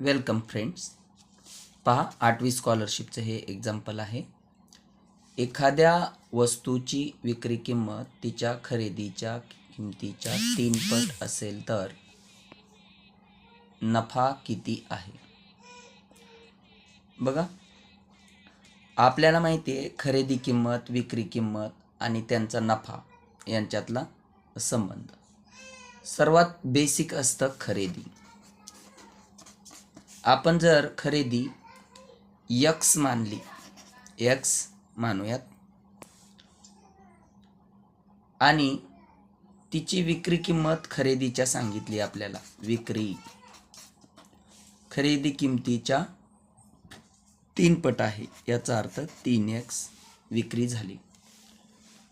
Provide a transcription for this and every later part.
Welcome friends. पहा 8वी स्कॉलरशिपचं हे example आहे. एखाद्या वस्तूची विक्री किंमत तिच्या खरेदीच्या किमतीच्या 3 पट असेल तर नफा किती आहे? बघा, आपल्याला माहिती आहे खरेदी किंमत, विक्री किंमत आणि त्यांचा नफा यांच्यातला संबंध. सर्वात बेसिक असतं खरेदी. आपण जर खरेदी x मानली, x मानूयात, आणि तिची विक्री किंमत खरेदीच्या सांगितली आपल्याला, विक्री खरेदी किमतीच्या 3 पट आहे, याचा अर्थ 3x विक्री झाली.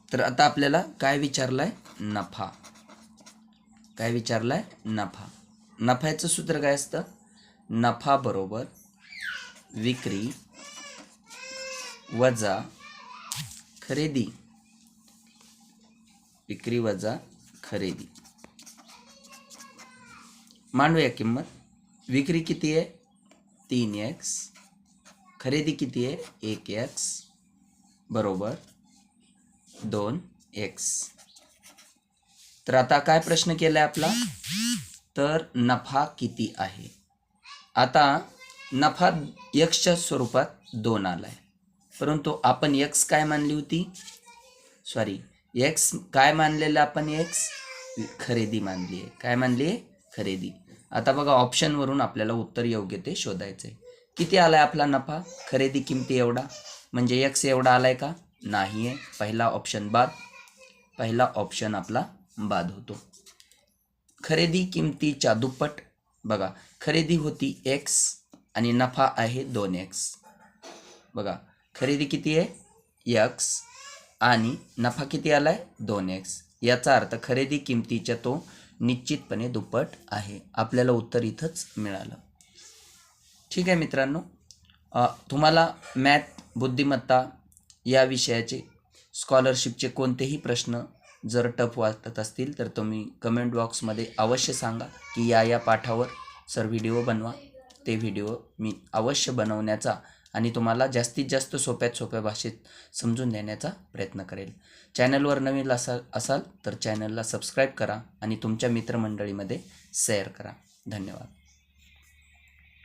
तर आता आपल्याला काय विचारलाय? नफा. काय विचारलाय? नफा. नफ्याचं सूत्र काय असतं? नफा बरोबर विक्री वजा खरेदी. विक्री वजा खरेदी. मांडूया किंमत. विक्री किती आहे? 3x. खरेदी किती आहे? 1x बरोबर 2x. तर आता काय प्रश्न केलाय आपला? तर नफा किती आहे? आता नफा x स्वरूपात 2 आलाय, परंतु आपण x काय मानली होती? x काय मानलेलं आपण? x खरेदी मानली आहे. काय मानली आहे? खरेदी. आता बघा, ऑप्शनवरून आपल्याला उत्तर योग्य ते शोधायचं आहे. किती आलाय आपला नफा? खरेदी किमती एवढा, म्हणजे x एवढा आलाय का? नाही आहे. पहिला ऑप्शन बाद. पहिला ऑप्शन आपला बाद होतो. खरेदी किमतीच्या दुप्पट. बघा, खरेदी होती x आणि नफा आहे 2x. बघा, खरेदी किती आहे? x आणि नफा किती आलाय? 2x. याचा अर्थ खरेदी किमतीच्या तो निश्चितपणे दुप्पट आहे. आपल्याला उत्तर इथंच मिळालं. ठीक आहे मित्रांनो, तुम्हाला मॅथ, बुद्धिमत्ता या विषयाचे स्कॉलरशिपचे कोणतेही प्रश्न जर टफ वाटत असतील तर तुम्ही कमेंट बॉक्समध्ये अवश्य सांगा की या पाठावर सर व्हिडिओ बनवा. ते व्हिडिओ मी अवश्य बनवण्याचा आणि तुम्हाला जास्तीत जास्त सोप्या भाषेत समजून देण्याचा प्रयत्न करेल. चॅनलवर नवीन असाल तर चॅनलला सबस्क्राईब करा आणि तुमच्या मित्रमंडळीमध्ये शेअर करा. धन्यवाद.